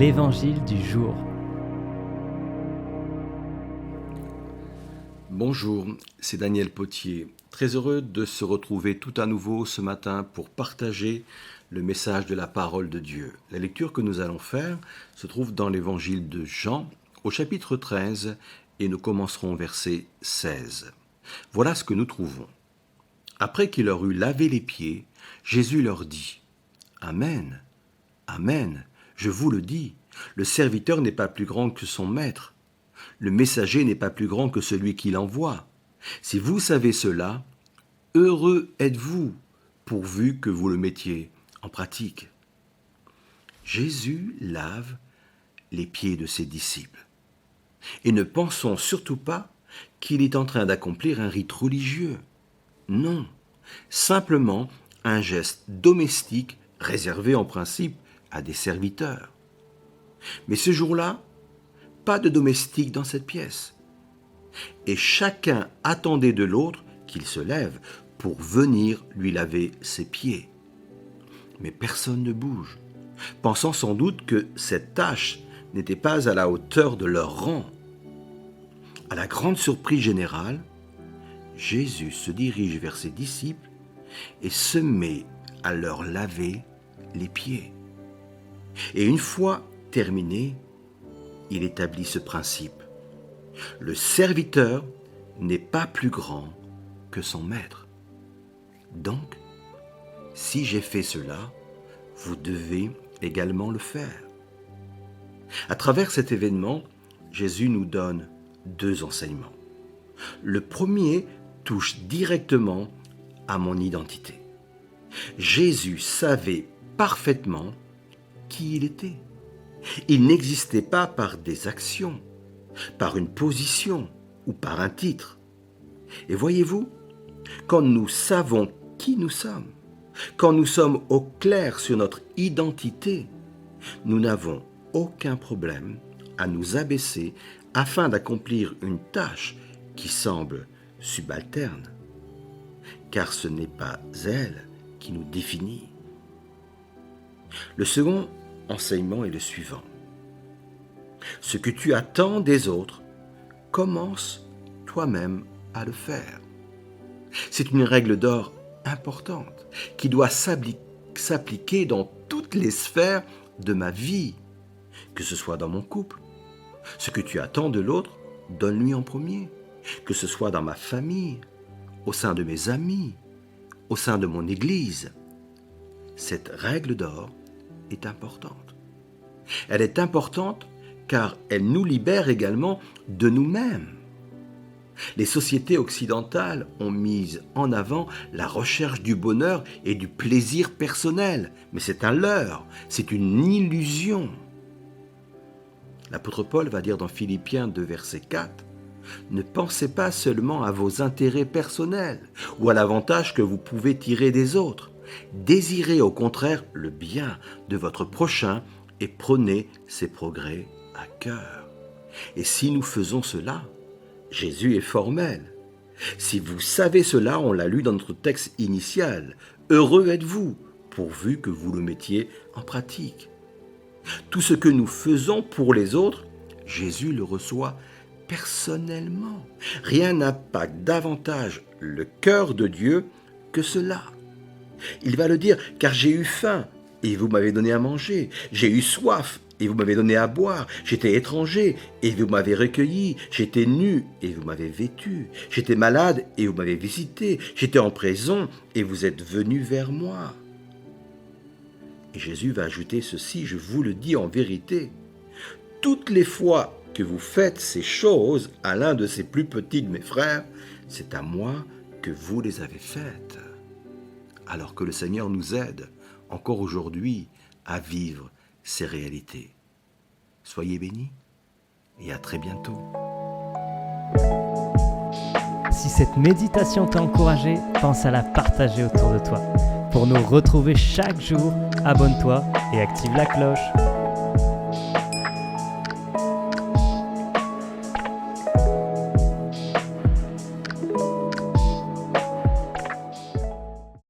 l'Évangile du jour. Bonjour, c'est Daniel Potier. Très heureux de se retrouver tout à nouveau ce matin pour partager le message de la parole de Dieu. La lecture que nous allons faire se trouve dans l'Évangile de Jean, au chapitre 13, et nous commencerons au verset 16. Voilà ce que nous trouvons. Après qu'il leur eut lavé les pieds, Jésus leur dit « Amen, Amen, je vous le dis, le serviteur n'est pas plus grand que son maître. Le messager n'est pas plus grand que celui qui l'envoie. Si vous savez cela, heureux êtes-vous, pourvu que vous le mettiez en pratique. » Jésus lave les pieds de ses disciples. Et ne pensons surtout pas qu'il est en train d'accomplir un rite religieux. Non, simplement un geste domestique réservé en principe à des serviteurs. Mais ce jour-là, pas de domestique dans cette pièce. Et chacun attendait de l'autre qu'il se lève pour venir lui laver ses pieds. Mais personne ne bouge, pensant sans doute que cette tâche n'était pas à la hauteur de leur rang. À la grande surprise générale, Jésus se dirige vers ses disciples et se met à leur laver les pieds. Et une fois terminé, il établit ce principe. Le serviteur n'est pas plus grand que son maître. Donc, si j'ai fait cela, vous devez également le faire. À travers cet événement, Jésus nous donne deux enseignements. Le premier touche directement à mon identité. Jésus savait parfaitement qui il était. Il n'existait pas par des actions, par une position ou par un titre. Et voyez-vous, quand nous savons qui nous sommes, quand nous sommes au clair sur notre identité, nous n'avons aucun problème à nous abaisser afin d'accomplir une tâche qui semble subalterne, car ce n'est pas elle qui nous définit. Le second enseignement est le suivant. Ce que tu attends des autres, commence toi-même à le faire. C'est une règle d'or importante qui doit s'appliquer dans toutes les sphères de ma vie, que ce soit dans mon couple. Ce que tu attends de l'autre, donne-lui en premier, que ce soit dans ma famille, au sein de mes amis, au sein de mon église. Cette règle d'or est importante. Elle est importante car elle nous libère également de nous-mêmes. Les sociétés occidentales ont mis en avant la recherche du bonheur et du plaisir personnel, mais c'est un leurre, c'est une illusion. L'apôtre Paul va dire dans Philippiens 2, verset 4, « Ne pensez pas seulement à vos intérêts personnels ou à l'avantage que vous pouvez tirer des autres. Désirez au contraire le bien de votre prochain et prenez ses progrès à cœur. » Et si nous faisons cela, Jésus est formel. Si vous savez cela, on l'a lu dans notre texte initial, « Heureux êtes-vous, pourvu que vous le mettiez en pratique. » Tout ce que nous faisons pour les autres, Jésus le reçoit personnellement. Rien n'impacte davantage le cœur de Dieu que cela. Il va le dire, « Car j'ai eu faim, et vous m'avez donné à manger. J'ai eu soif, et vous m'avez donné à boire. J'étais étranger, et vous m'avez recueilli. J'étais nu, et vous m'avez vêtu. J'étais malade, et vous m'avez visité. J'étais en prison, et vous êtes venus vers moi. » Et Jésus va ajouter ceci, je vous le dis en vérité, toutes les fois que vous faites ces choses à l'un de ces plus petits de mes frères, c'est à moi que vous les avez faites. Alors que le Seigneur nous aide encore aujourd'hui à vivre ces réalités. Soyez bénis et à très bientôt. Si cette méditation t'a encouragé, pense à la partager autour de toi. Pour nous retrouver chaque jour, abonne-toi et active la cloche.